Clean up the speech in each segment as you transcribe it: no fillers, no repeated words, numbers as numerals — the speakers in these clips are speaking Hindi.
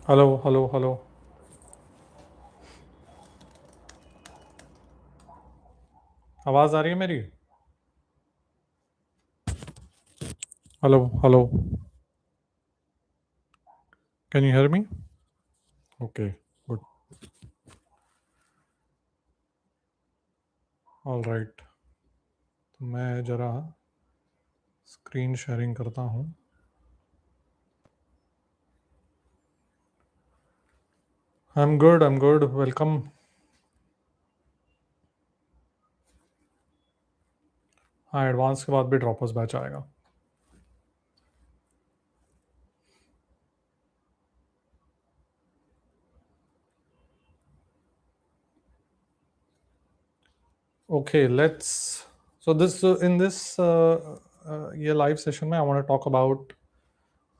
Hello hello hello. आवाज़ आ रही है मेरी? Hello hello. Can you hear me? Okay, good. All right. तो मैं ज़रा स्क्रीन शेयरिंग करता हूँ। I am good, welcome. हाँ, एडवांस के बाद भी ड्रॉपर्स बैच आएगा। Okay, let's so this in this ये लाइव सेशन में I want to talk about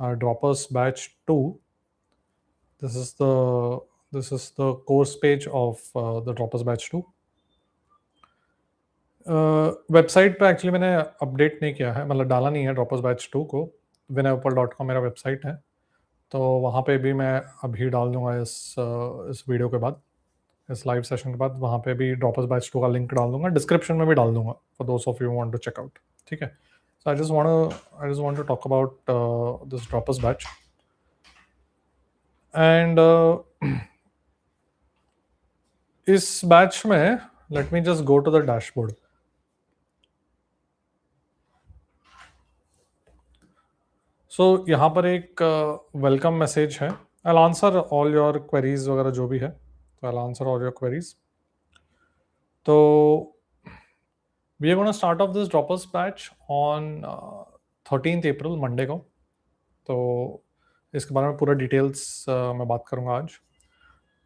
droppers batch 2। This is the this is the course page of the droppers batch 2। Website पे एक्चुअली मैंने अपडेट नहीं किया है, मतलब डाला नहीं है ड्रॉपर्स बैच 2 को। विनयउपल.com मेरा वेबसाइट है, तो वहाँ पे भी मैं अभी डाल दूंगा इस वीडियो के बाद, इस लाइव सेशन के बाद वहाँ पे भी ड्रॉपर्स बैच 2 का लिंक डाल दूंगा, डिस्क्रिप्शन में भी डाल दूंगा for those of you want to check out. ठीक है। So I just want to talk about this droppers batch and इस बैच में let me just go to the dashboard. So यहाँ पर एक वेलकम मैसेज है। I answer all your queries वगैरह जो भी है, तो I answer all your queries. तो we are gonna start off this droppers batch on 13th April, Monday को। तो इसके बारे में पूरा डिटेल्स मैं बात करूँगा आज।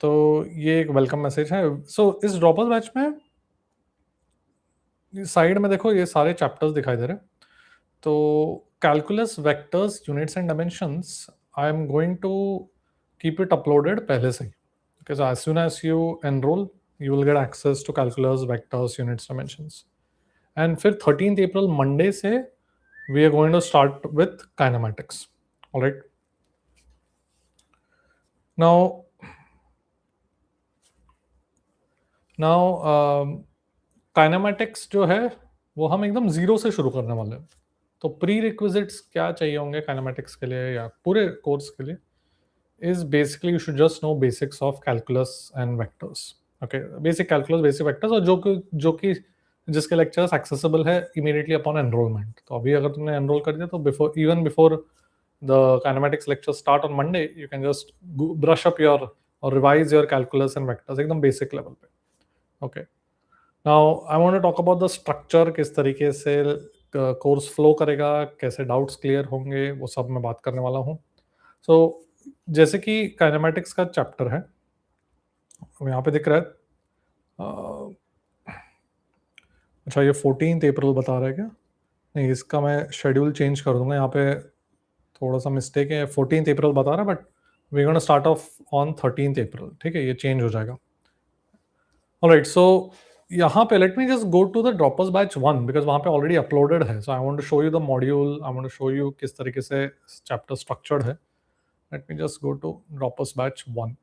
तो ये एक वेलकम मैसेज है। सो इस ड्रॉपर्स बैच में साइड में देखो, ये सारे चैप्टर्स दिखाई दे रहे हैं। तो calculus, vectors, units and dimensions, I am going to keep it uploaded पहले से ही, because as soon as you enroll you will get access to calculus, vectors, units, dimensions. And फिर 13th April मंडे से we are going to start with kinematics. All right. Now kinematics जो है वो हम एकदम जीरो से शुरू करने वाले हैं। तो प्री रिक्विजिट्स क्या चाहिए होंगे काइनेमेटिक्स के लिए या पूरे कोर्स के लिए, is basically you should just know basics of calculus and vectors. Okay, basic calculus, basic vectors, और जो कि जिसके लेक्चर्स एक्सेसिबल है इमीडिएटली अपॉन एनरोलमेंट। तो अभी अगर तुमने एनरोल कर दिया तो before the kinematics lecture start on Monday you can just brush up your और revise your calculus and vectors एकदम बेसिक लेवल पे। Okay, now I want to talk about the structure, किस तरीके से कोर्स फ्लो करेगा, कैसे डाउट्स क्लियर होंगे, वो सब मैं बात करने वाला हूँ। सो जैसे कि काइनेमेटिक्स का चैप्टर है, यहाँ पे दिख रहा है। अच्छा, ये 14th अप्रैल बता रहा है क्या? नहीं, इसका मैं शेड्यूल चेंज कर दूंगा, यहाँ पे थोड़ा सा मिस्टेक है। 14th अप्रैल बता रहा है but we gonna start off on 13th April. ठीक है, ये चेंज हो जाएगा। ऑलराइट, सो यहाँ पे let me just go to the droppers batch 1 because वहाँ पे ऑलरेडी अपलोडेड है। So I want to show you the module, I want to show you किस तरीके से चैप्टर स्ट्रक्चर्ड है। Let me just go to droppers batch 1।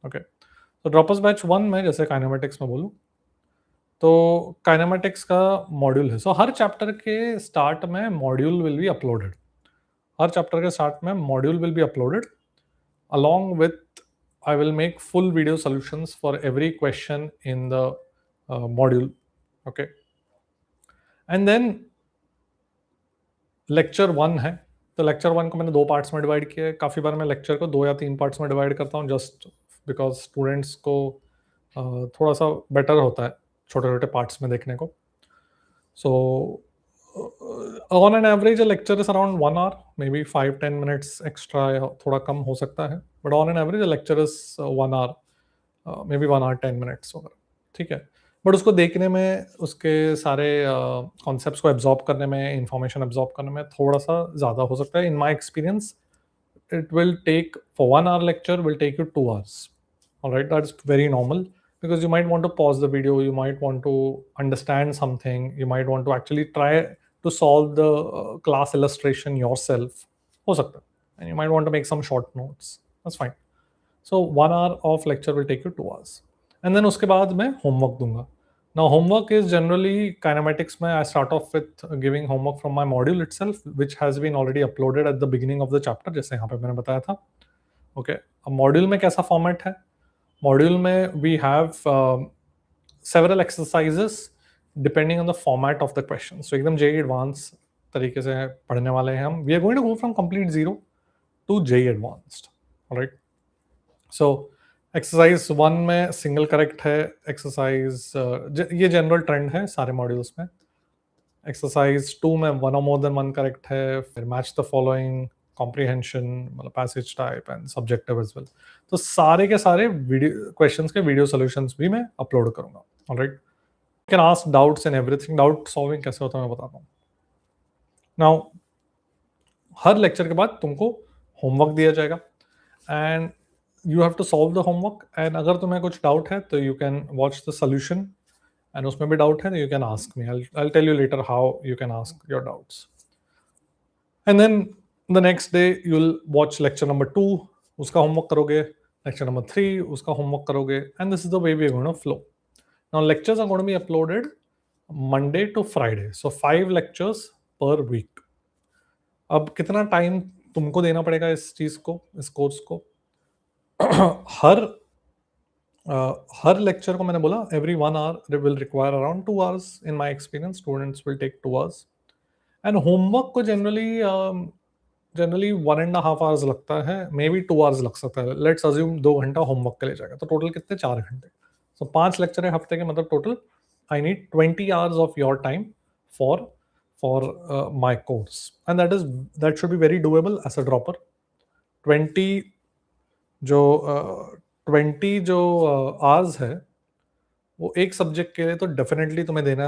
Okay, तो ड्रॉपर्स बैच 1 में जैसे काइनेमेटिक्स में बोलूँ तो काइनेमेटिक्स का मॉड्यूल है। सो हर चैप्टर के स्टार्ट में module will be uploaded. Her chapter के स्टार्ट में module will be uploaded along with I will make full video solutions for every question in the module. Okay, and then lecture 1 है। तो लेक्चर 1 को मैंने 2 पार्ट्स में डिवाइड किया है। काफ़ी बार मैं लेक्चर को 2 या 3 पार्ट्स में डिवाइड करता हूँ जस्ट बिकॉज स्टूडेंट्स को थोड़ा सा बेटर होता है छोटे छोटे पार्ट्स में देखने को। So on an average lecture is around 1 hour, may be 5-10 minutes extra या थोड़ा कम हो सकता है, but on an average lecture is 1 hour, may be 1 hour 10 minutes वगैरह। ठीक है, बट उसको देखने में, उसके सारे कॉन्सेप्ट्स को एब्जॉर्ब करने में, इंफॉर्मेशन एब्जॉर्ब करने में थोड़ा सा ज़्यादा हो सकता है। In my experience it will take, for 1 hour lecture will take you 2 hours. All right, that's very normal because you might want to pause the video, you might want to understand something, you might want to actually try to solve the class illustration yourself, हो सकता है, and you might want to make some short notes. That's fine. So 1 hour of lecture will take you 2 hours. And then उसके बाद मैं homework दूंगा. Now homework is generally kinematics में I start off with giving homework from my module itself, which has been already uploaded at the beginning of the chapter, जैसे यहाँ पे मैंने बताया था. Okay. अब मॉड्यूल में कैसा फॉर्मेट है? मॉड्यूल में we have several exercises depending on the format of the question. So एकदम JEE advanced तरीके से पढ़ने वाले हैं हम. We are going to go from complete zero to JEE advanced. Alright. So exercise 1 में सिंगल करेक्ट है. एक्सरसाइज ये जनरल ट्रेंड है सारे मॉड्यूल्स में. एक्सरसाइज 2 में वन और मोर देन वन करेक्ट है. फिर मैच द फॉलोइंग, कॉम्प्रिहेंशन, मतलब passage type and subjective as well. तो सारे के सारे वीडियो क्वेश्चंस के वीडियो सॉल्यूशंस भी मैं अपलोड करूंगा. Alright. You can ask doubts and everything. Doubt solving कैसे होता है मैं बताता हूँ. नाउ हर लेक्चर के बाद तुमको होमवर्क दिया जाएगा and you have to solve the homework. and अगर तुम्हें कुछ डाउट है तो you can watch the solution, and उसमें भी डाउट है तो you can ask me. I'll tell you later how you can ask your doubts. And then the next day you'll watch lecture number 2, उसका homework करोगे. lecture number 3, उसका homework करोगे. and this is the way we are going to flow. Now lectures are going to be uploaded Monday to Friday, so 5 lectures per week. अब कितना टाइम तुमको देना पड़ेगा इस चीज को, इस कोर्स को? हर लेक्चर को मैंने बोला every 1 hour will require around 2 hours. In my experience students will take 2 hours. And homework को जनरली 1.5 आवर्स लगता है, मे बी 2 आवर्स लग सकता है. लेट्स अज्यूम 2 घंटा होमवर्क के लिए जाएगा, तो टोटल कितने? 4 घंटे. सो 5 लेक्चर है हफ्ते के, मतलब total I need 20 hours of your time for my course. And that should be very doable as a dropper. 20 जो आवर्स है वो एक सब्जेक्ट के लिए तो डेफिनेटली तुम्हें देना,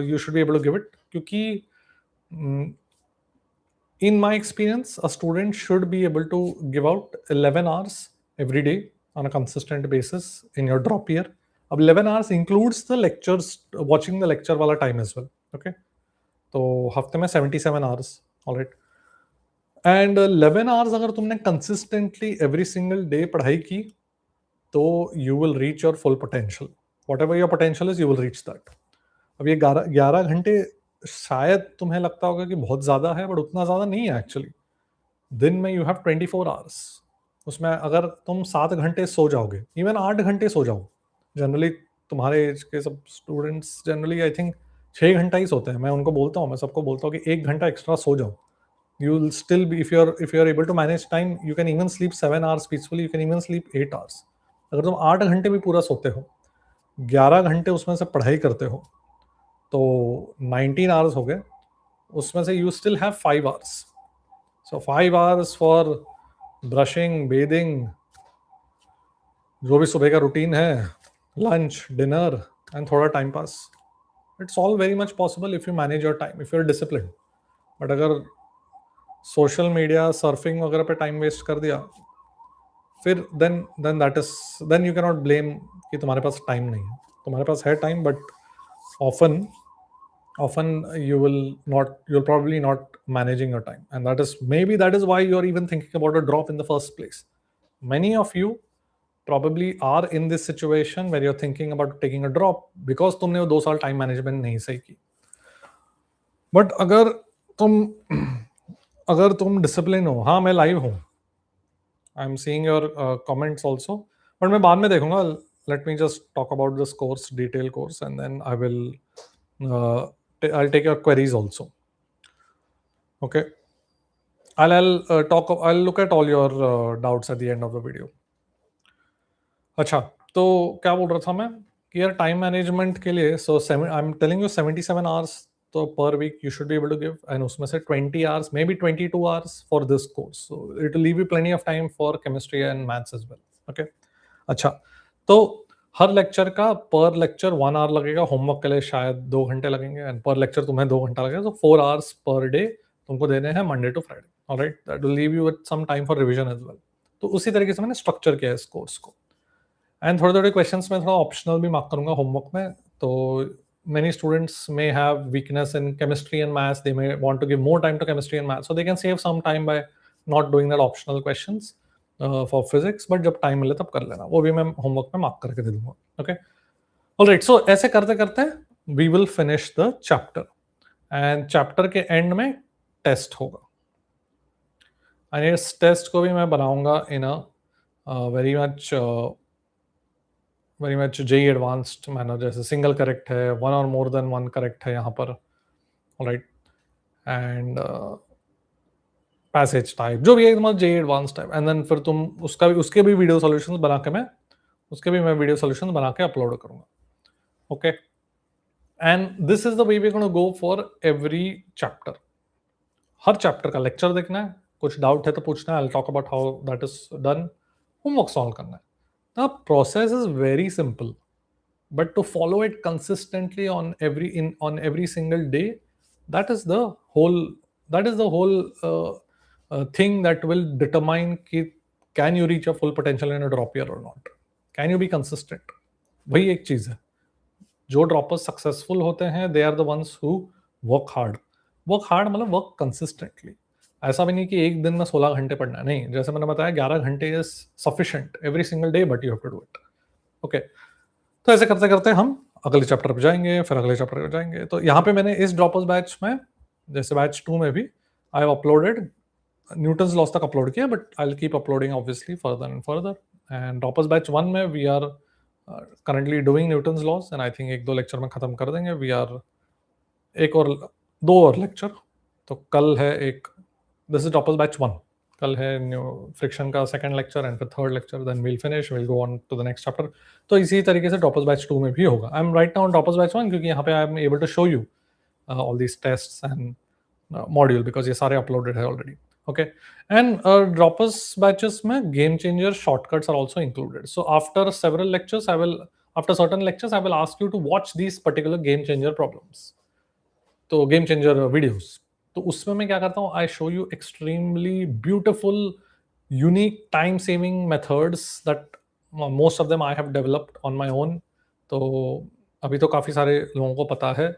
you should be able to give it. क्योंकि in my experience a student should be able to give out 11 hours every day on a consistent basis in your drop year. अब 11 hours includes the lectures, watching the lecture वाला टाइम एज वेल. ओके, तो हफ्ते में 77 आवर्स. ऑलराइट. एंड 11 आवर्स अगर तुमने कंसिस्टेंटली एवरी सिंगल डे पढ़ाई की तो you will reach your full potential. What ever your potential is, you will reach that. अब ये 11 घंटे शायद तुम्हें लगता होगा कि बहुत ज़्यादा है, बट उतना ज़्यादा नहीं है एक्चुअली. दिन में यू हैव 24 आवर्स. उसमें अगर तुम 7 घंटे सो जाओगे, इवन 8 घंटे सो जाओ, जनरली तुम्हारे एज के सब स्टूडेंट्स जनरली आई थिंक 6 घंटा ही सोते हैं. मैं उनको बोलता हूँ, मैं सबको बोलता हूँ कि 1 घंटा एक्स्ट्रा सो जाओ. You will still be, if you're able to manage time, you can even sleep 7 hours peacefully. You can even sleep 8 hours. अगर तुम 8 घंटे भी पूरा सोते हो, 11 घंटे उसमें से पढ़ाई करते हो, तो 19 आवर्स हो गए. उसमें से you still have 5 hours. So 5 hours for brushing, bathing, जो भी सुबह का रूटीन है, lunch, dinner, and थोड़ा time pass. It's all very much possible if you manage your time, if you're disciplined. But अगर सोशल मीडिया सर्फिंग वगैरह पे टाइम वेस्ट कर दिया, फिर then you can not blame कि तुम्हारे पास टाइम नहीं है. तुम्हारे पास है time, but often you will probably not managing your time, and that is why you're even thinking about a drop in the first place. Many of you probably are in this situation where you're thinking about taking a drop because तुमने वो 2 साल टाइम मैनेजमेंट नहीं सही की. बट अगर तुम डिसिप्लिन हो, हाँ मैं लाइव हूँ, I am seeing your comments also, but मैं बाद में देखूंगा. Let me just talk about this course, detail course, and then I'll take your queries also. Okay, I'll look at all your doubts at the end of the video. अच्छा, तो क्या बोल रहा था मैं कि यार टाइम मैनेजमेंट के लिए, so I am telling you 77 hours तो per week you should be able to give, and उसमें से 20 hours, maybe 22 hours for this course. So it will leave you plenty of time for chemistry and maths as well. Okay, अच्छा, तो हर लेक्चर का पर लेक्चर 1 आवर लगेगा. होमवर्क के लिए शायद 2 घंटे लगेंगे, एंड पर लेक्चर तुम्हें 2 घंटा लगेगा. तो 4 आवर्स पर डे तुमको देने हैं Monday to Friday. Alright, that will leave you with some time for revision as well. तो उसी तरीके से मैंने स्ट्रक्चर किया है इस कोर्स को. एंड थोड़े क्वेश्चंस में थोड़ा ऑप्शनल भी मार्क करूंगा होमवर्क में. तो many students may have weakness in chemistry and maths. They may want to give more time to chemistry and maths, so they can save some time by not doing that optional questions. For physics, but जब टाइम मिले तब कर लेना, वो भी मैं होमवर्क में मार्क करके दे दूंगा. Okay, alright. सो ऐसे करते करते we will finish the chapter, and chapter के एंड में टेस्ट होगा. एंड इस टेस्ट को भी मैं बनाऊंगा in a very much JEE advanced manner, जैसे सिंगल करेक्ट है, वन और मोर देन वन करेक्ट है यहाँ पर. ऑलराइट. एंड पैसेज टाइप जो भी है एकदम JEE advance type, and then फिर तुम उसके भी वीडियो सॉल्यूशंस बना के मैं वीडियो सॉल्यूशंस बना के अपलोड करूंगा. Okay, and this is the way we gonna go for every chapter. हर चैप्टर का लेक्चर देखना है, कुछ डाउट है तो पूछना है, I will talk about how that is done. Homework solve करना है. The process is very simple, but to follow it consistently on every single day, that is the whole thing that will determine कि can you reach your full potential in a drop year or not, can you be consistent. वही एक चीज है. जो ड्रॉपर्स सक्सेसफुल होते हैं, they are the ones who work hard. मतलब वर्क कंसिस्टेंटली. ऐसा भी नहीं कि एक दिन में 16 घंटे पढ़ना है, नहीं. जैसे मैंने बताया 11 घंटे is sufficient every single day, but you have to do it. Okay, तो ऐसे करते करते हम अगले चैप्टर पे जाएंगे, फिर अगले चैप्टर पे जाएंगे. तो यहाँ पे मैंने इस ड्रॉपर्स बैच में, जैसे बैच 2 में भी I have uploaded Newton's laws तक अपलोड किया, but I will keep uploading obviously further and further. And droppers batch 1 में we are currently doing Newton's laws, and I think 1-2 lecture में खत्म कर देंगे. वी आर एक और 2 और लेक्चर. तो कल है एक, दिस इज ड्रॉपर्स बैच 1, कल है न्यू फ्रिक्शन का सेकंड लेक्चर, एंड फिर third lecture, then we'll finish, will go on to the next chapter. तो इसी तरीके से ड्रॉपर्स बैच 2 में भी होगा. I am right now on droppers batch 1 क्योंकि यहाँ पे I am able to show you all these tests and module, because ये सारे अपलोडेड है already. Okay, and droppers batches में game changer shortcuts are also included. So after several lectures I will, after certain lectures I will ask you to watch these particular game changer problems, तो गेम चेंजर वीडियोस. तो उसमें मैं क्या करता हूँ, I show you extremely beautiful unique time saving methods that most of them I have developed on my own. तो अभी तो काफ़ी सारे लोगों को पता है,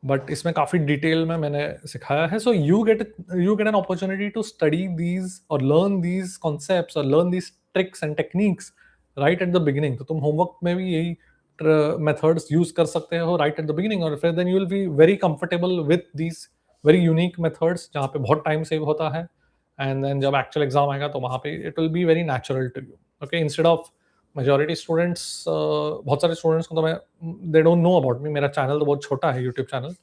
बट इसमें काफ़ी डिटेल में मैंने सिखाया है. So you get an opportunity to study these और लर्न दीज कॉन्सेप्ट्स और learn these tricks and techniques right at the beginning. तो तुम होमवर्क में भी यही मेथड्स यूज कर सकते हो राइट एट द बिगिनिंग, और फिर then you will be very comfortable with these very unique methods जहाँ पे बहुत टाइम सेव होता है. एंड देन जब एक्चुअल एग्जाम आएगा तो वहाँ पे it will be very natural to you. Okay, instead of majority students, बहुत सारे स्टूडेंट्स को तो मैं, they don't know about me. मेरा चैनल तो बहुत छोटा है, YouTube channel.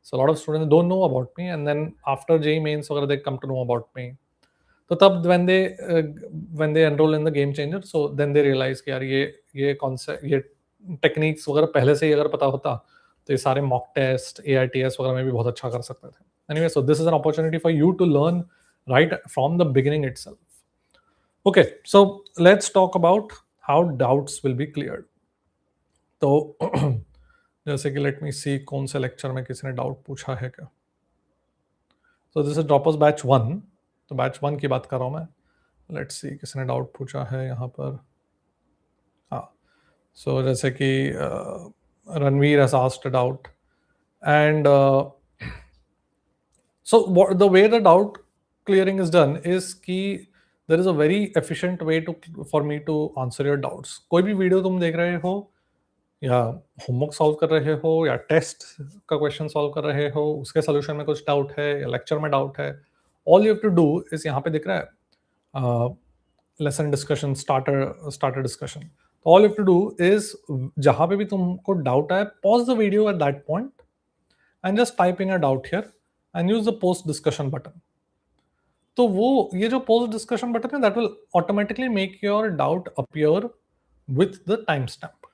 So lot of students don't know about me, and then after JEE mains वगैरह they come to know about me. तो तब when they enroll in the game changer, so then they realize कि यार ये कॉन्सेप्ट, ये टेक्निक्स वगैरह पहले से ही अगर पता होता तो ये सारे मॉक टेस्ट AITS वगैरह में भी बहुत अच्छा कर सकते थे. Anyway, so this is an opportunity for you to learn right from the beginning itself. Okay, so let's talk about how doubts will be cleared. तो जैसे कि लेट मी सी कौन से लेक्चर में किसी ने डाउट पूछा है क्या. So this is droppers batch 1. तो बैच 1 की बात कर रहा हूँ मैं. लेट्स सी किसी ने डाउट पूछा है यहाँ पर. हाँ, सो जैसे कि Ranveer has asked a doubt, and so the way the doubt clearing is done is कि there is a very efficient way for me to answer your doubts. कोई भी वीडियो तुम देख रहे हो, या होमवर्क सॉल्व कर रहे हो, या टेस्ट का क्वेश्चन सॉल्व कर रहे हो, उसके सोल्यूशन में कुछ डाउट है, या लेक्चर में डाउट है, all you have to do is, यहाँ पे दिख रहा है lesson discussion, starter discussion. All you have to do is, जहाँ पे भी तुमको डाउट आए, pause the video at that point and just type in a doubt here and use the post discussion button. तो वो ये जो पोस्ट डिस्कशन बटन है, that will automatically make your doubt appear with the time stamp.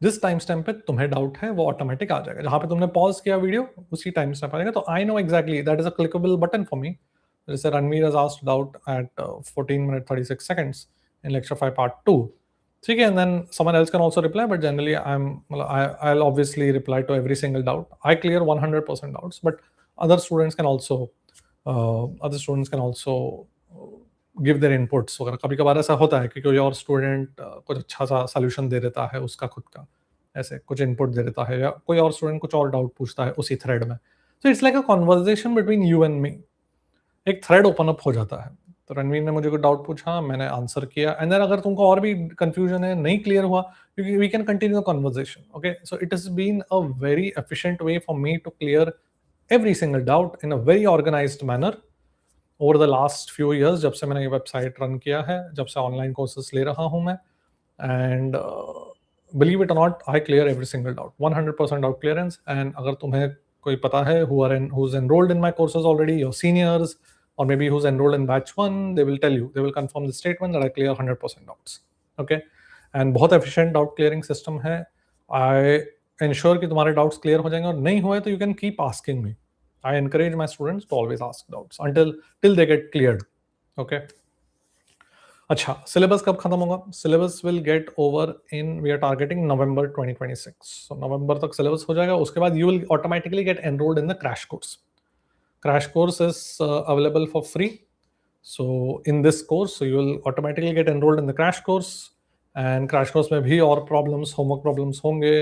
जिस टाइम स्टैम्प पे तुम्हें डाउट है वो ऑटोमेटिक आ जाएगा. जहां पे तुमने पॉज किया वीडियो, उसी टाइम स्टैम्प आएगा. तो I know exactly that is a clickable button for me. जैसे Ranveer has asked doubt at 14 minutes 36 seconds in lecture 5 part 2. ठीक है, and then someone else can also reply, but generally I'll obviously reply to every single doubt. I clear 100% doubts, but other students can also give their inputs वगैरह. कभी कभार ऐसा होता है कि कोई और स्टूडेंट कुछ अच्छा सा सोल्यूशन दे देता है उसका खुद का, ऐसे कुछ इनपुट दे देता है, या कोई और स्टूडेंट कुछ और डाउट पूछता है उसी थ्रेड में. So it's like a conversation between you and me. एक थ्रेड ओपन अप हो जाता है. तो रणवीर ने मुझे कोई डाउट पूछा, मैंने आंसर किया, एंड देन अगर तुमको और भी कंफ्यूजन है, नहीं क्लियर हुआ, we can continue the conversation. Okay, so it has been a very efficient way for me to clear every single doubt in a very organized manner over the last few years, जब से मैंने ये वेबसाइट रन किया है, जब से ऑनलाइन कोर्सेस ले रहा हूँ मैं. एंड बिलीव इट और not, I clear every single doubt, 100% doubt clearance. And अगर तुम्हें कोई पता है who's enrolled in my courses already, your seniors, or maybe who's enrolled in batch 1, they will tell you, they will confirm the statement that I clear 100% doubts. Okay, and बहुत efficient doubt clearing system है. I ensure कि तुम्हारे doubts clear हो जाएंगे, और नहीं हुए तो you can keep asking me. I encourage my students to always ask doubts till they get cleared. Okay. अच्छा, सिलेबस कब खत्म होगा? Syllabus will get over in, we are targeting November 2026. So November तक सिलेबस हो जाएगा. उसके बाद you will automatically get enrolled in the crash course. Crash course is available for free. So in this course you will automatically get enrolled in the crash course. And crash course में भी और प्रॉब्लम्स, होमवर्क प्रॉब्लम्स होंगे,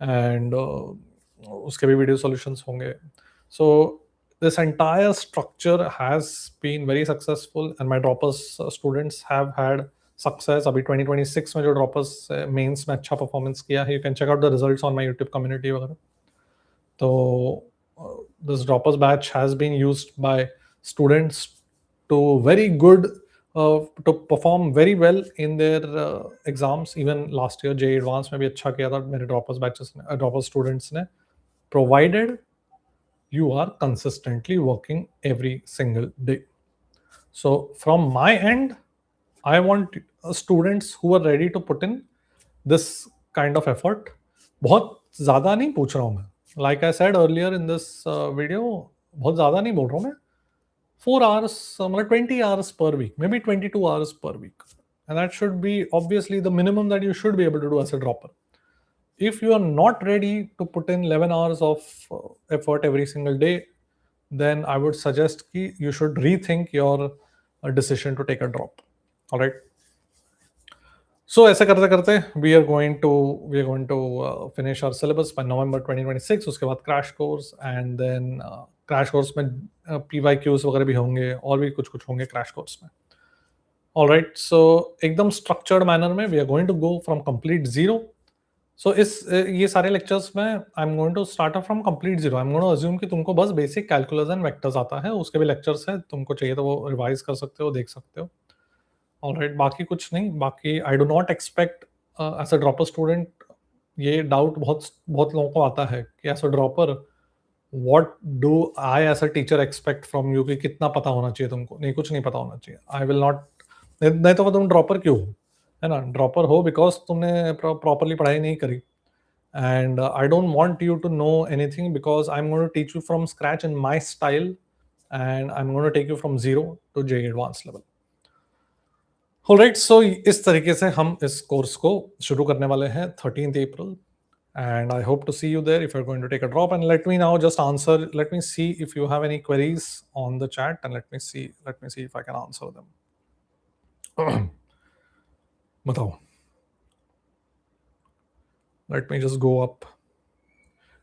एंड उसके भी वीडियो सॉल्यूशंस होंगे. सो this entire structure has been very successful, and my droppers students have had success. अभी 2026 में जो droppers mains में अच्छा performance किया है, you can check out the results on my YouTube community वगैरह. तो this droppers batch has been used by students to very good to perform very well in their exams. Even last year JEE Advanced में भी अच्छा किया था मेरे droppers batches ने, droppers students ने, provided you are consistently working every single day. So from my end, I want students who are ready to put in this kind of effort. बहुत ज़्यादा नहीं पूछ रहा हूँ मैं. Like I said earlier in this video, बहुत ज़्यादा नहीं बोल रहा हूँ मैं. 4 hours, मतलब 20 hours per week, maybe 22 hours per week. And that should be obviously the minimum that you should be able to do as a dropper. If you are not ready to put in 11 hours of effort every single day, then I would suggest कि you should rethink your decision to take a drop. All right. So ऐसे करते करते we are going to finish our syllabus by November 2026. उसके बाद crash course, and then crash course में PYQs वगैरह भी होंगे, और भी कुछ कुछ होंगे crash course में. All right. So एकदम structured manner में we are going to go from complete zero. सो ये सारे लेक्चर्स में I am going to start up from complete zero. I am going to assume कि तुमको बस बेसिक कैलकुलस एंड वेक्टर्स आता है. उसके भी लेक्चर्स हैं, तुमको चाहिए तो वो रिवाइज कर सकते हो, देख सकते हो. ऑलराइट, बाकी कुछ नहीं. बाकी I do not expect as a dropper student, ये डाउट बहुत बहुत लोगों को आता है कि as a dropper what do I as a teacher expect from you, कि कितना पता होना चाहिए तुमको. नहीं, कुछ नहीं पता होना चाहिए. I will not. नहीं तो तुम ड्रॉपर क्यों हो, है ना? ड्रॉपर हो बिकॉज तुमने प्रॉपरली पढ़ाई नहीं करी. And I don't want you to know anything, because I'm going to teach you from scratch in my style, and I'm going to take you from zero to JEE Advanced level. Alright, so इस तरीके से हम इस कोर्स को शुरू करने वाले हैं 13th April, and I hope to see you there if you're going to take a drop. And let me now just answer, let me see if you have any queries on the chat, and let me see if I can answer them. बताओ. Let me just go up.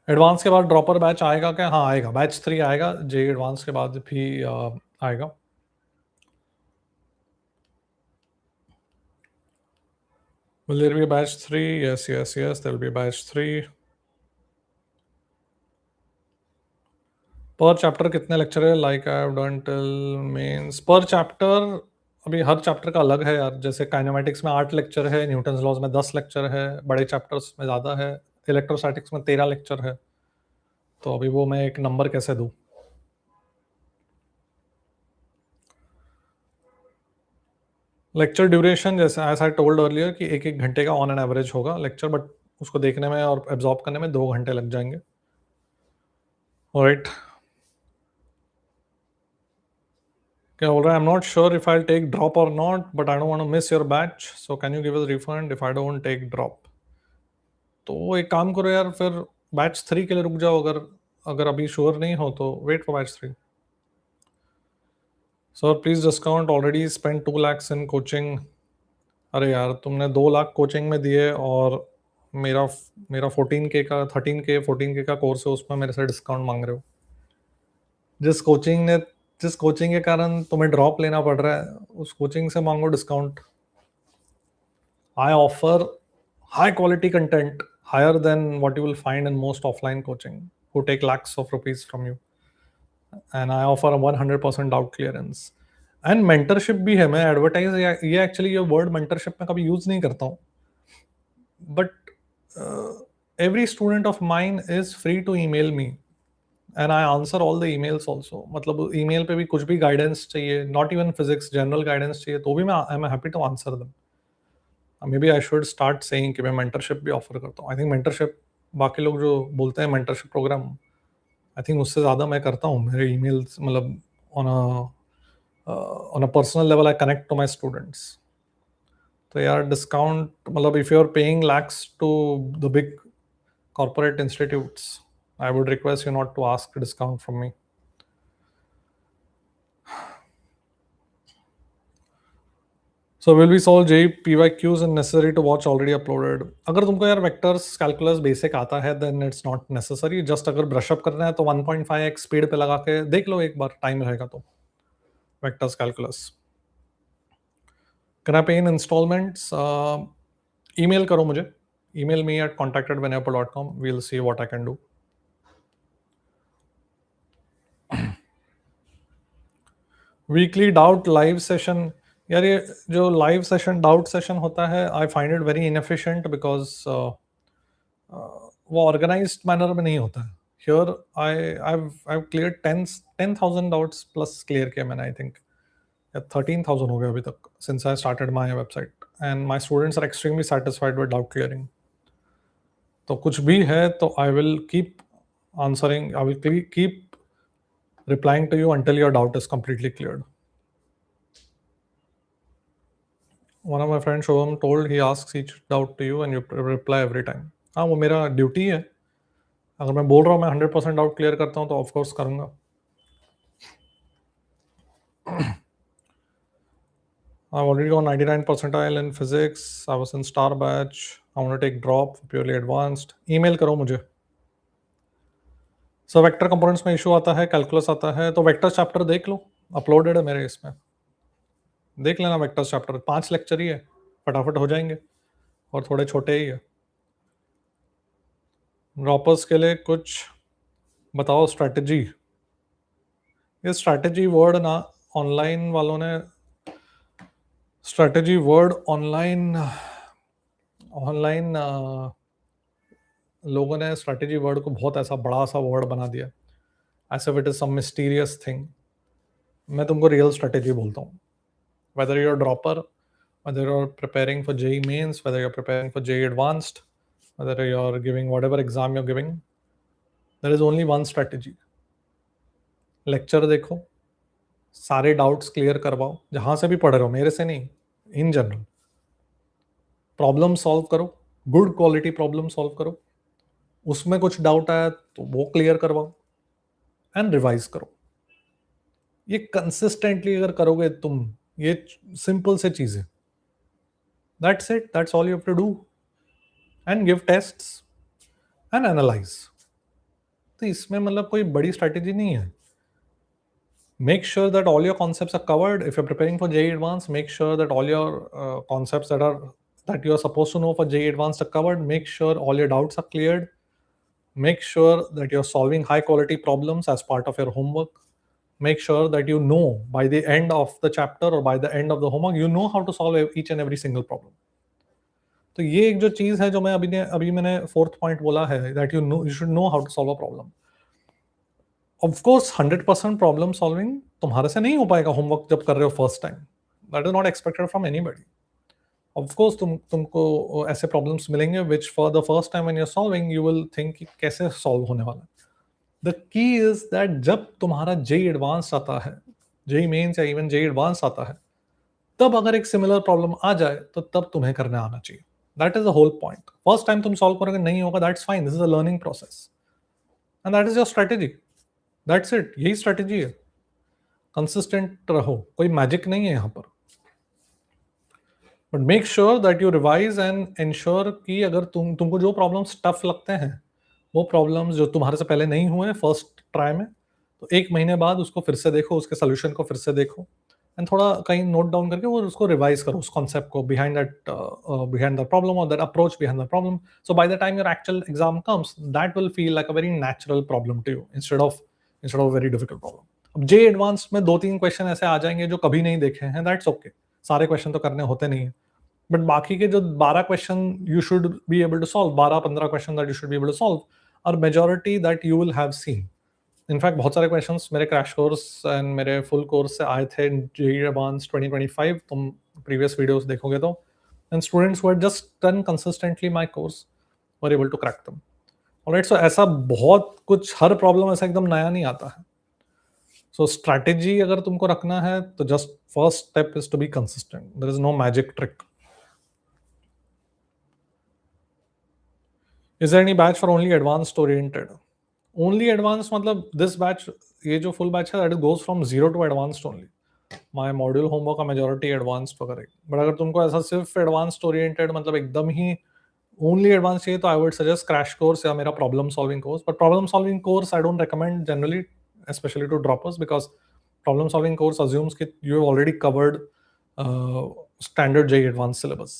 Advance के बाद ड्रॉपर बैच आएगा क्या? हाँ आएगा, बैच 3 आएगा. JEE एडवांस के बाद भी आएगा. Will there be a batch 3? Yes, there will be a batch 3. पर चैप्टर कितने लेक्चर है? Like I have done till mains. Per chapter अभी हर चैप्टर का अलग है यार. जैसे काइनेमेटिक्स में 8 लेक्चर है, न्यूटन्स लॉज में 10 लेक्चर है, बड़े चैप्टर्स में ज़्यादा है. इलेक्ट्रोस्टैटिक्स में 13 लेक्चर है. तो अभी वो मैं एक नंबर कैसे दूँ? लेक्चर ड्यूरेशन जैसे एज आई टोल्ड अर्लियर कि 1-1 घंटे का ऑन एन एवरेज होगा लेक्चर, बट उसको देखने में और एब्जॉर्ब करने में 2 घंटे लग जाएंगे. ऑलराइट. क्या बोल रहा है? I am not sure if I will take drop और not, but I don't want to miss your batch, so can you give us refund if I don't take drop. तो एक काम करो यार, फिर बैच 3 के लिए रुक जाओ. अगर अभी श्योर नहीं हो तो wait for batch 3. Sir please discount, already spend 2 lakhs in coaching. अरे यार, तुमने 2 लाख कोचिंग में दिए, और मेरा 14K का 13K 14K का कोर्स है, उसमें मेरे से डिस्काउंट मांग रहे हो. जिस कोचिंग ने जिस कोचिंग के कारण तुम्हें ड्रॉप लेना पड़ रहा है, उस कोचिंग से मांगो discount. I offer high quality content, higher than what you will find in most offline coaching, who take lakhs of rupees from you. And I offer a 100% doubt clearance. And mentorship भी है. मैं advertise ये actually ये word mentorship में कभी use नहीं करता हूँ. But every student of mine is free to email me. And I answer all the emails also. मतलब email पे भी कुछ भी guidance चाहिए, not even physics, general guidance चाहिए, तो भी मैं I'm happy to answer them. Maybe I should start saying कि मैं मेंटरशिप भी ऑफर करता हूँ. आई थिंक मेंटरशिप, बाकी लोग जो बोलते हैं मेंटरशिप प्रोग्राम, आई थिंक उससे ज़्यादा मैं करता हूँ. मेरे ईमेल्स मतलब on a personal level I connect to my students. तो यार डिस्काउंट मतलब if you are paying lakhs to the big corporate institutes, I would request you not to ask discount from me. So will we solve JEE PYQs and necessary to watch already uploaded? अगर तुमको यार वेक्टर्स कैलकुलस बेसिक आता है then it's not necessary. Just अगर ब्रश अप करना है तो 1.5x स्पीड पे लगा के देख लो एक बार, टाइम रहेगा तो. Vectors calculus. Can I pay in installments? Email करो मुझे. email me at contact@venapur.com. We'll see what I can do. Weekly doubt live session. यार ये जो लाइव सेशन डाउट सेशन होता है, I find it very inefficient because वो ऑर्गेनाइज्ड मैनर में नहीं होता है. Here I clear 10,000 doubts plus clear किया मैंने. आई थिंक 13,000 हो गया अभी तक since I started my website, and my students are extremely satisfied with doubt clearing. तो कुछ भी है तो I will keep answering, I will keep replying to you until your doubt is completely cleared. One of my friends Shubham told he asks each doubt to you and you reply every time. हाँ, वो मेरा ड्यूटी है. अगर मैं बोल रहा हूँ मैं 100% डाउट क्लियर करता हूँ तो ऑफ कोर्स करूँगा. I've already got 99 percentile in physics. I was in star batch. I want to take drop for purely advanced. Email करो मुझे. सो वेक्टर कंपोनेंट्स में इशू आता है, कैलकुलस आता है, तो वेक्टर चैप्टर देख लो, अपलोडेड है मेरे इसमें. देख लेना वेक्टर्स चैप्टर, 5 लेक्चर ही है, फटाफट हो जाएंगे और थोड़े छोटे ही है. ड्रॉपर्स के लिए कुछ बताओ स्ट्रैटेजी. ये स्ट्रैटेजी वर्ड ना ऑनलाइन वालों ने, स्ट्रैटेजी वर्ड ऑनलाइन लोगों ने स्ट्रैटेजी वर्ड को बहुत ऐसा बड़ा सा वर्ड बना दिया, as if it is some mysterious thing. मैं तुमको रियल स्ट्रैटेजी बोलता हूँ. Whether you're a dropper, whether you're preparing for JEE mains, whether you're preparing for JEE advanced, whether you're giving whatever exam you're giving, there is only one strategy. Lecture देखो, सारे डाउट्स क्लियर करवाओ, जहां से भी पढ़ रहे हो, मेरे से नहीं, इन जनरल. प्रॉब्लम सॉल्व करो, गुड क्वालिटी प्रॉब्लम सॉल्व करो. उसमें कुछ डाउट आया तो वो क्लियर करवाओ एंड रिवाइज करो. ये कंसिस्टेंटली अगर करोगे तुम, ये सिंपल से चीज है. That's it. That's all you have to do. And give tests and analyze. तो इसमें मतलब कोई बड़ी स्ट्रैटेजी नहीं है. Make sure that all your concepts are covered. If you're preparing for JEE Advanced, make sure that all your concepts that you're supposed to know for JEE Advanced are covered. Make sure all your doubts are cleared. Make sure that you're solving high quality problems as part of your homework. Make sure that you know by the end of the chapter or by the end of the homework, you know how to solve each and every single problem. तो ये एक जो चीज है जो मैं अभी मैंने फोर्थ पॉइंट बोला है, that you should know how to solve a problem. Of course 100% problem solving तुम्हारे से नहीं हो पाएगा होमवर्क जब कर रहे हो first time. That is not expected from anybody. Of course तुमको ऐसे प्रॉब्लम्स मिलेंगे which for the first time when you are solving you will think कि कैसे सॉल्व होने वाला है. द की इज दैट जब तुम्हारा JEE एडवांस आता है, JEE मेंस या इवन JEE एडवांस आता है, तब अगर एक सिमिलर प्रॉब्लम आ जाए तो तब तुम्हें करने आना चाहिए. That is the whole point. First time तुम solve करोगे नहीं होगा, that's fine. This is a learning process, and that is your strategy. That's it. यही strategy है. Consistent रहो, कोई magic नहीं है यहाँ पर. But make sure that you revise and ensure कि अगर तुमको जो problems tough लगते हैं, वो problems जो तुम्हारे से पहले नहीं हुए फर्स्ट ट्राई में, तो 1 महीने बाद उसको फिर से देखो, उसके सॉल्यूशन को फिर से देखो एंड थोड़ा कहीं नोट डाउन करके और उसको रिवाइज़ करो उस कॉन्सेप्ट को बिहाइंड द प्रॉब्लम और that approach behind the problem. So by the time your actual exam comes, that will feel like a very natural problem to you instead of a very difficult problem. अब जे एडवांस में 2-3 क्वेश्चन ऐसे आ जाएँगे जो कभी नहीं देखे हैं, दैट्स ओके. सारे क्वेश्चन तो करने होते नहीं हैं. बट बाकी के जो 12 question you should be able to solve, 12-15 question that you should be able to solve और majority that you will have seen. In fact बहुत सारे क्वेश्चंस मेरे क्रैश कोर्स एंड मेरे फुल कोर्स से आए थे जेईई एडवांस 2025. तुम प्रीवियस वीडियोस देखोगे तो and students who had just done consistently my course were able to crack them. Alright, so ऐसा बहुत कुछ, हर प्रॉब्लम ऐसा एकदम नया नहीं आता है. सो स्ट्रैटेजी अगर तुमको रखना है तो just first step is to be consistent. There is no magic trick. Is there any batch for only advanced oriented? Only advance मतलब दिस बैच, ये जो फुल बैच है that goes from 0 to advanced only. My module homework का मेजॉरिटी एडवांस्ड वगैरह. बट अगर तुमको ऐसा सिर्फ एडवांस्ड ओरिएंटेड मतलब एकदम ही ओनली एडवांस चाहिए तो I would suggest crash course या मेरा problem solving course. But problem solving course I don't recommend generally, especially to droppers, because problem solving course assumes that you have already covered standard JEE advanced syllabus.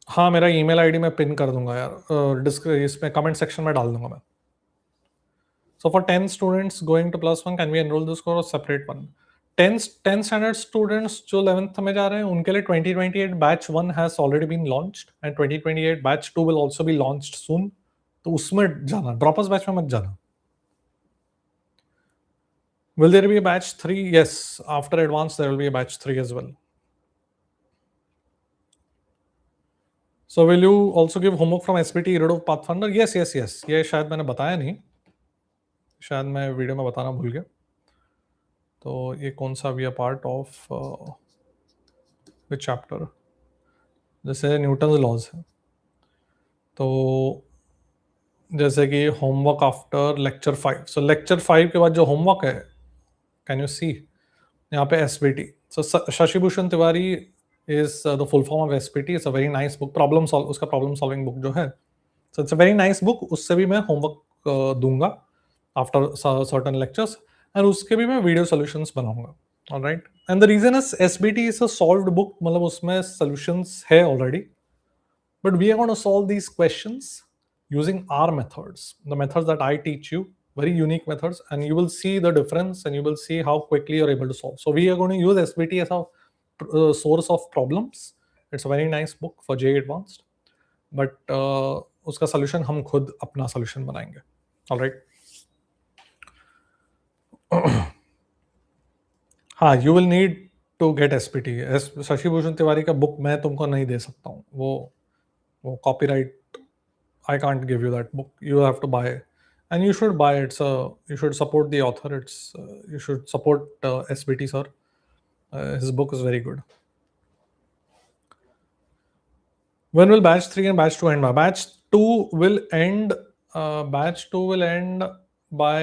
हाँ, मेरा ईमेल आईडी मैं पिन कर दूंगा यार, इसमें कमेंट सेक्शन में डाल दूंगा मैं. So for 10 students going to plus one, can we enroll this course separate one? 10 standard students जो 11th में जा रहे हैं उनके लिए 2028 batch 1 has already been launched and 2028 batch 2 will also be launched soon. तो उसमें जाना, ड्रॉपर्स बैच में मत जाना. Will there be a batch 3? Yes, after advanced there will be a batch 3 as well. So will you also give homework from SPT rid of Pathfinder? Yes. ये शायद मैंने बताया नहीं, शायद मैं वीडियो में बताना भूल गया. तो ये कौन सा भी पार्ट ऑफ विच चैप्टर? जैसे न्यूटन लॉज है, तो जैसे कि होमवर्क आफ्टर लेक्चर 5. सो लेक्चर 5 के बाद जो होमवर्क है, कैन यू सी यहाँ पे SPT. So Shashibhushan Tiwari is the full form of SPT. It's a very nice book. उसका प्रॉब्लम सॉल्विंग बुक जो है, so it's a very nice book. उससे भी मैं होमवर्क दूंगा आफ्टर सर्टन लेक्चर्स एंड उसके भी मैं वीडियो सॉल्यूशंस बनाऊंगा. Alright, and the reason is SPT is a solved book, मतलब उसमें सॉल्यूशंस है already, but we are going to solve these questions using our methods, the methods that I teach you, very unique methods, and you will see the difference and you will see how quickly you're able to solve. So we are going to use SBT as a source of problems. It's a very nice book for JEE Advanced, but उसका solution हम खुद अपना solution बनाएंगे. All right. हाँ, you will need to get SPT. Shashibhushan Tiwari का बुक मैं तुमको नहीं दे सकता हूँ, वो copyright. I can't give you that book. You have to buy it, and you should buy it. So you should support the author. You should support SBT sir. His book is very good. When will batch 3 and batch 2 end by? Batch 2 will end. Batch 2 will end by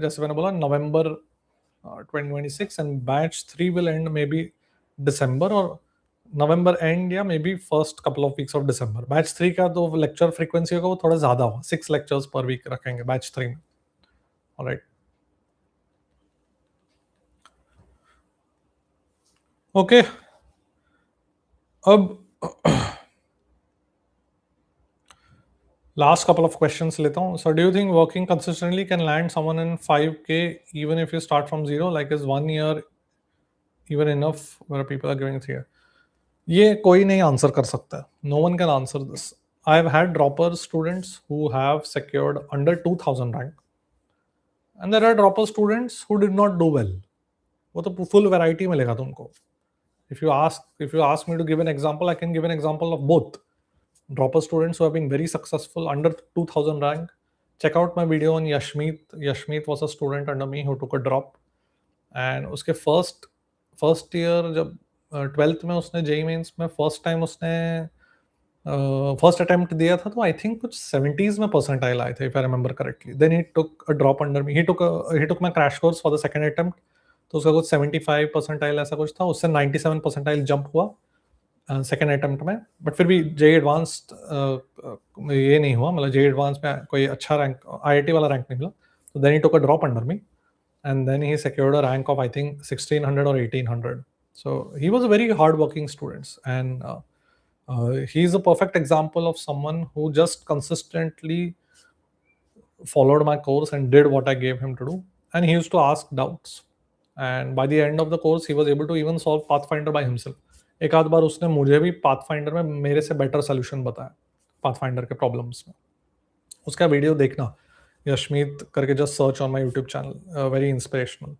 जैसे मैंने बोला November 2026, and batch 3 will end maybe December or November end या maybe first couple of weeks of December. Batch 3 का तो लेक्चर फ्रीक्वेंसी होगा वो थोड़ा ज्यादा होगा, 6 लेक्चर्स पर वीक रखेंगे बैच 3 में. Alright, okay. अब लास्ट कपल ऑफ क्वेश्चंस लेता हूँ. So do you think working consistently can land someone in 5K even if you start from zero, like is 1 year even enough where people are giving 3 years? ये कोई नहीं आंसर कर सकता. No one can answer this. I have had dropper students who have secured under 2000 rank and there are dropper students who did not do well. वो तो फुल वैरायटी मिलेगा तुमको. If you ask me to give an example, I can give an example of both. Dropper students who have been very successful under 2000 rank. Check out my video on Yashmeet. Yashmeet was a student under me who took a drop. And उसके first year जब 12th में उसने JEE मेंस में फर्स्ट टाइम उसने फर्स्ट अटेम्प्ट दिया था, तो आई थिंक कुछ 70s में परसेंटाइल आए थे, if I remember correctly. Then he took a drop under me. He took my crash course for the second attempt. तो उसका कुछ 75 परसेंटाइल ऐसा कुछ था, उससे 97 परसेंटाइल जंप हुआ सेकेंड अटेम्प्ट में, बट फिर भी जे एडवांस्ड ये नहीं हुआ, मतलब जे एडवांस में कोई अच्छा रैंक, IIT वाला रैंक नहीं मिला, तो then he took a drop under me and then he secured a rank of I think 1600 or 1800. So he was a very hardworking student, and he's a perfect example of someone who just consistently followed my course and did what I gave him to do. And he used to ask doubts, and by the end of the course he was able to even solve Pathfinder by himself. एक आध बार उसने मुझे भी पाथफाइंडर में मेरे से बेटर सोल्यूशन बताया पाथफाइंडर के प्रॉब्लम्स में। उसका वीडियो देखना, यशमीत करके, just search on my YouTube channel, very inspirational.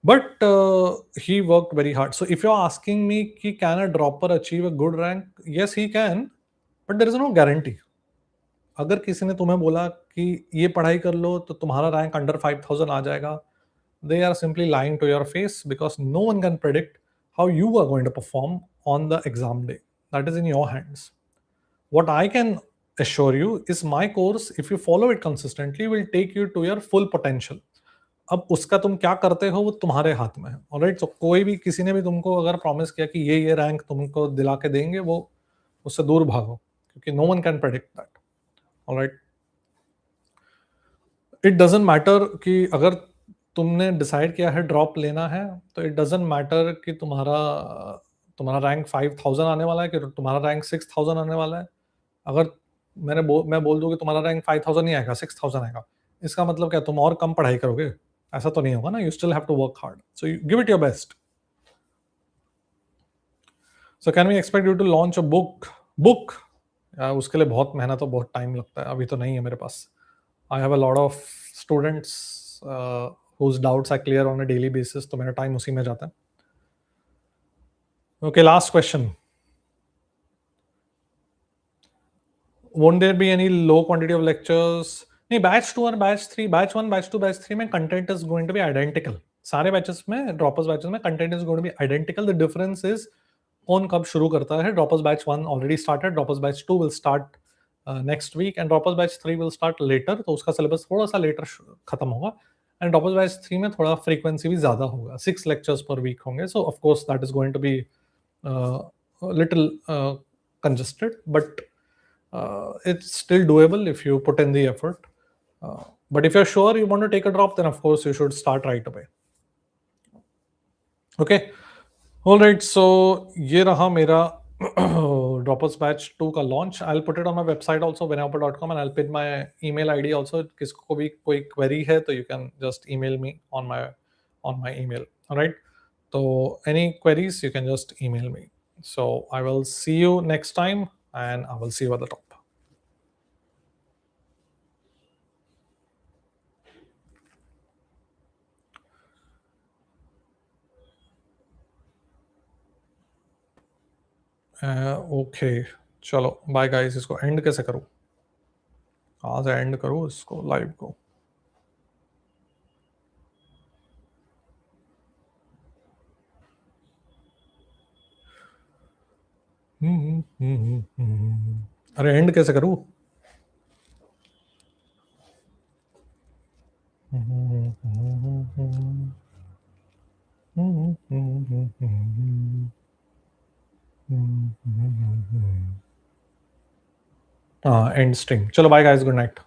But he worked very hard. So if you're asking me कि can a dropper achieve a good rank, yes he can, but there is no guarantee. अगर किसी ने तुम्हें बोला कि ये पढ़ाई कर लो तो तुम्हारा रैंक अंडर 5000 आ जाएगा, they are simply lying to your face, because no one can predict how you are going to perform on the exam day. That is in your hands. What I can assure you is my course, if you follow it consistently, will take you to your full potential. अब उसका तुम क्या करते हो वो तुम्हारे हाथ में है, ऑलराइट। तो कोई भी, किसी ने भी तुमको अगर प्रॉमिस किया कि ये रैंक तुमको दिला के देंगे, वो उससे दूर भागो, क्योंकि no one can predict that, alright. It doesn't matter कि अगर तुमने डिसाइड किया है ड्रॉप लेना है, तो इट डजंट मैटर कि तुम्हारा रैंक 5000 आने वाला है कि तुम्हारा रैंक 6000 आने वाला है। अगर मैं बोल दूं कि तुम्हारा रैंक 5000 नहीं आएगा, 6000 आएगा, इसका मतलब क्या तुम और कम पढ़ाई करोगे? ऐसा तो नहीं होगा ना। You still have to work hard, so you give it your best. So can we expect you to launch a book? उसके लिए बहुत मेहनत और बहुत टाइम लगता है, अभी तो नहीं है मेरे पास। I have a lot of students whose doubts I clear on a daily basis, तो मेरा टाइम उसी में जाता है। Okay, last question. won't there be any low quantity of lectures? नहीं, बैच 2 और बैच 3, बैच 1, बैच 2, बैच 3 में content is going to be identical. सारे बैचेस में, ड्रॉपर्स बैचेस में content is going to be identical. The difference is कौन कब शुरू करता है। Droppers batch 1 already started, droppers batch 2 will start next week, and droppers batch 3 will start later, तो उसका सिलेबस थोड़ा सा लेटर खत्म होगा। एंड ड्रॉपर्स बैच 3 में थोड़ा फ्रीक्वेंसी भी ज्यादा होगा, 6 लेक्चर्स पर वीक होंगे। So of course that is going to be little congested, but it's still doable if you put in the effort. But if you're sure you want to take a drop, then of course you should start right away. Okay, all right, so ये रहा मेरा Droppers Batch 2 का launch. I'll put it on my website also, vinayapur.com, and I'll pin my email ID also. किसको भी कोई query है तो you can just email me on my email. All right, so any queries you can just email me. So I will see you next time, and I will see you at the top. Okay, चलो बाय गाइस। इसको एंड कैसे करूँ? कहाँ से एंड करूँ इसको, लाइव को? अरे एंड कैसे करूँ? हाँ, एंड स्ट्रीम। चलो बाय गाइस, गुड नाइट।